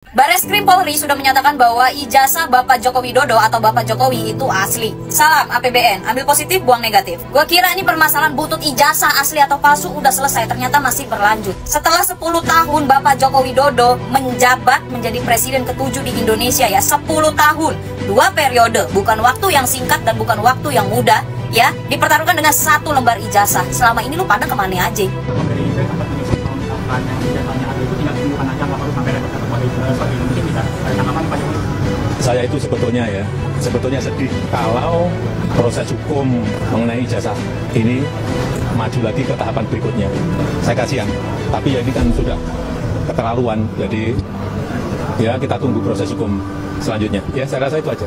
Bareskrim Polri sudah menyatakan bahwa ijazah Bapak Joko Widodo atau Bapak Jokowi itu asli. Salam APBN, ambil positif, buang negatif. Gua kira ini permasalahan butut ijazah asli atau palsu udah selesai, ternyata masih berlanjut. Setelah 10 tahun Bapak Joko Widodo menjabat menjadi presiden ke-7 di Indonesia ya, 10 tahun, 2 periode, bukan waktu yang singkat dan bukan waktu yang mudah ya, dipertaruhkan dengan 1 lembar ijazah. Selama ini lu pada kemana aja? Saya itu sebetulnya sedih kalau proses hukum mengenai ijazah ini maju lagi ke tahapan berikutnya. Saya kasihan, tapi ya ini kan sudah keterlaluan, jadi ya kita tunggu proses hukum selanjutnya. Ya saya rasa itu aja.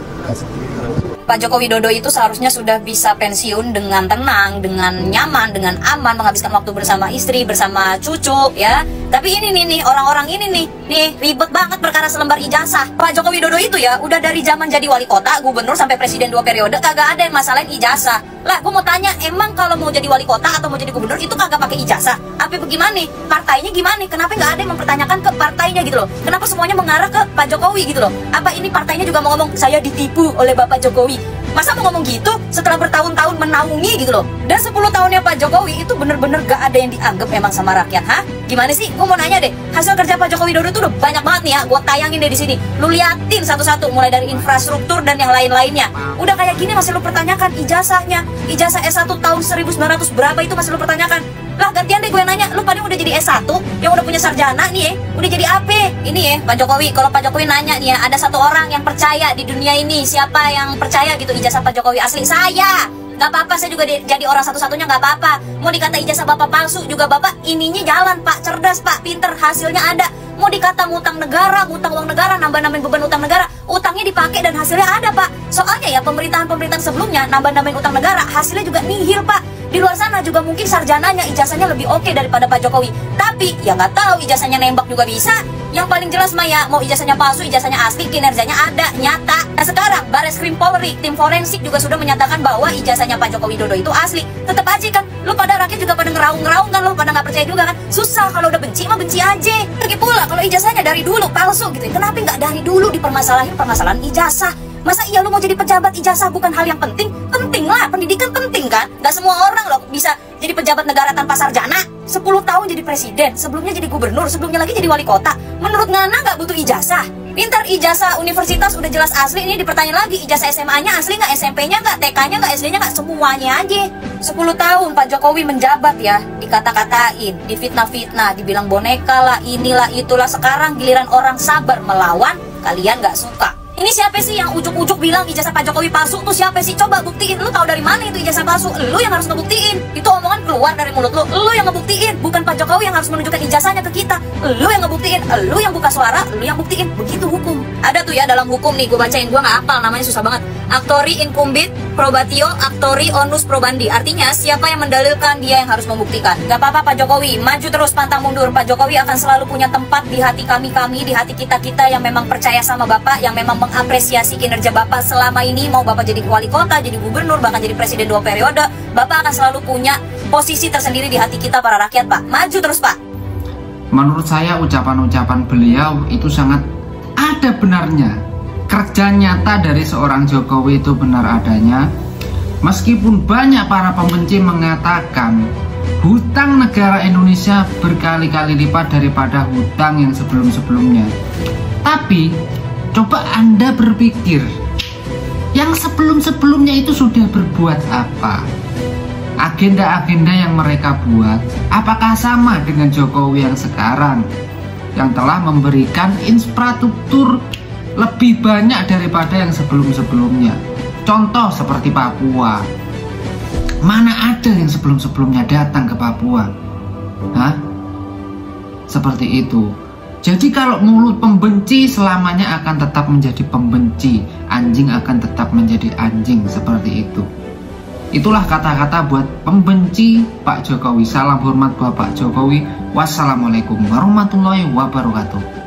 Pak Joko Widodo itu seharusnya sudah bisa pensiun dengan tenang, dengan nyaman, dengan aman, menghabiskan waktu bersama istri, bersama cucu, ya. Tapi ini nih, orang-orang ini nih, ribet banget perkara selembar ijazah. Pak Joko Widodo itu ya, udah dari zaman jadi wali kota, gubernur, sampai presiden 2 periode, kagak ada yang masalahin ijazah. Lah, gue mau tanya, emang kalau mau jadi wali kota atau mau jadi gubernur, itu kagak pakai ijazah? Apa bagaimana? Partainya gimana? Kenapa nggak ada yang mempertanyakan ke partainya gitu loh? Kenapa semuanya mengarah ke Pak Jokowi gitu loh? Apa ini partainya juga mau ngomong, saya ditipu oleh Bapak Jokowi? Masa mau ngomong gitu setelah bertahun-tahun menaungi gitu loh? Dan 10 tahunnya Pak Jokowi itu bener-bener gak ada yang dianggap emang sama rakyat, hah? Gimana sih? Gue mau nanya deh, hasil kerja Pak Joko Widodo itu udah banyak banget nih ya. Gue tayangin deh di sini. Lu liatin satu-satu, mulai dari infrastruktur dan yang lain-lainnya. Udah kayak gini masih lu pertanyakan ijazahnya. Ijazah S1 tahun 1900 berapa itu masih lu pertanyakan. Lah gantian deh gue nanya, lu pada udah jadi S1 yang udah punya sarjana nih ya, udah jadi AP ini ya Pak Jokowi. Kalau Pak Jokowi nanya nih ya, ada satu orang yang percaya di dunia ini, siapa yang percaya gitu ijazah Pak Jokowi asli? Saya. Gak apa-apa, saya juga jadi orang satu-satunya, gak apa-apa. Mau dikata ijazah Bapak palsu juga Bapak ininya jalan Pak, cerdas Pak, pinter, hasilnya ada. Mau dikata ngutang negara, ngutang uang negara, nambah-nambahin beban utang negara, utangnya dipakai dan hasilnya ada Pak. Soalnya ya pemerintahan-pemerintahan sebelumnya nambah-nambahin utang negara, hasilnya juga nihil Pak. Di luar sana juga mungkin sarjananya, ijazahnya lebih oke daripada Pak Jokowi. Tapi ya nggak tahu, ijazahnya nembak juga bisa. Yang paling jelas mah ya, mau ijazahnya palsu, ijazahnya asli, kinerjanya ada, nyata. Nah sekarang Bareskrim Polri, tim forensik juga sudah menyatakan bahwa ijazahnya Pak Joko Widodo itu asli. Tetap aja kan, lu pada rakyat juga pada ngeraung-ngeraung kan, lu pada nggak percaya juga kan. Susah, kalau udah benci mah benci aja. Lagi pula kalau ijazahnya dari dulu palsu gitu, kenapa nggak dari dulu dipermasalahin permasalahan ijazah? Masa iya lu mau jadi pejabat ijazah bukan hal yang penting? Penting lah, pendidikan penting kan? Gak semua orang loh bisa jadi pejabat negara tanpa sarjana. 10 tahun jadi presiden, sebelumnya jadi gubernur, sebelumnya lagi jadi wali kota. Menurut Ngana gak butuh ijazah? Pintar, ijazah universitas udah jelas asli, ini dipertanya lagi, ijazah SMA-nya asli nggak, SMP-nya nggak, TK-nya nggak, SD-nya nggak, semuanya aja. 10 tahun Pak Jokowi menjabat ya, dikata-katain, difitnah-fitnah, dibilang boneka lah, inilah itulah. Sekarang giliran orang sabar melawan, kalian nggak suka. Ini siapa sih yang ujuk-ujuk bilang ijazah Pak Jokowi palsu tuh siapa sih? Coba buktiin, lu tahu dari mana itu ijazah palsu? Lu yang harus ngebuktiin. Itu omongan keluar dari mulut lu yang ngebuktiin, bukan Pak Jokowi yang harus menunjukkan ijazahnya ke kita. Lu yang ngebuktiin, lu yang buka suara, lu yang buktiin. Begitu hukum. Ada tuh ya dalam hukum nih, gue bacain, gue nggak hafal namanya, susah banget. Actori incumbit probatio actori onus probandi. Artinya siapa yang mendalilkan dia yang harus membuktikan. Gak apa-apa Pak Jokowi, maju terus pantang mundur. Pak Jokowi akan selalu punya tempat di hati kami, di hati kita yang memang percaya sama Bapak, yang memang mengapresiasi kinerja Bapak selama ini. Mau Bapak jadi wali kota, jadi gubernur, bahkan jadi presiden 2 periode, Bapak akan selalu punya posisi tersendiri di hati kita para rakyat Pak. Maju terus Pak. Menurut saya ucapan-ucapan beliau itu sangat ada benarnya. Kerja nyata dari seorang Jokowi itu benar adanya. Meskipun banyak para pembenci mengatakan hutang negara Indonesia berkali-kali lipat daripada hutang yang sebelum-sebelumnya. Tapi coba Anda berpikir, yang sebelum-sebelumnya itu sudah berbuat apa? Agenda-agenda yang mereka buat, apakah sama dengan Jokowi yang sekarang, yang telah memberikan infrastruktur lebih banyak daripada yang sebelum-sebelumnya? Contoh seperti Papua. Mana ada yang sebelum-sebelumnya datang ke Papua? Hah? Seperti itu. Jadi kalau mulut pembenci selamanya akan tetap menjadi pembenci, anjing akan tetap menjadi anjing, seperti itu. Itulah kata-kata buat pembenci Pak Jokowi. Salam hormat Bapak Jokowi. Wassalamualaikum warahmatullahi wabarakatuh.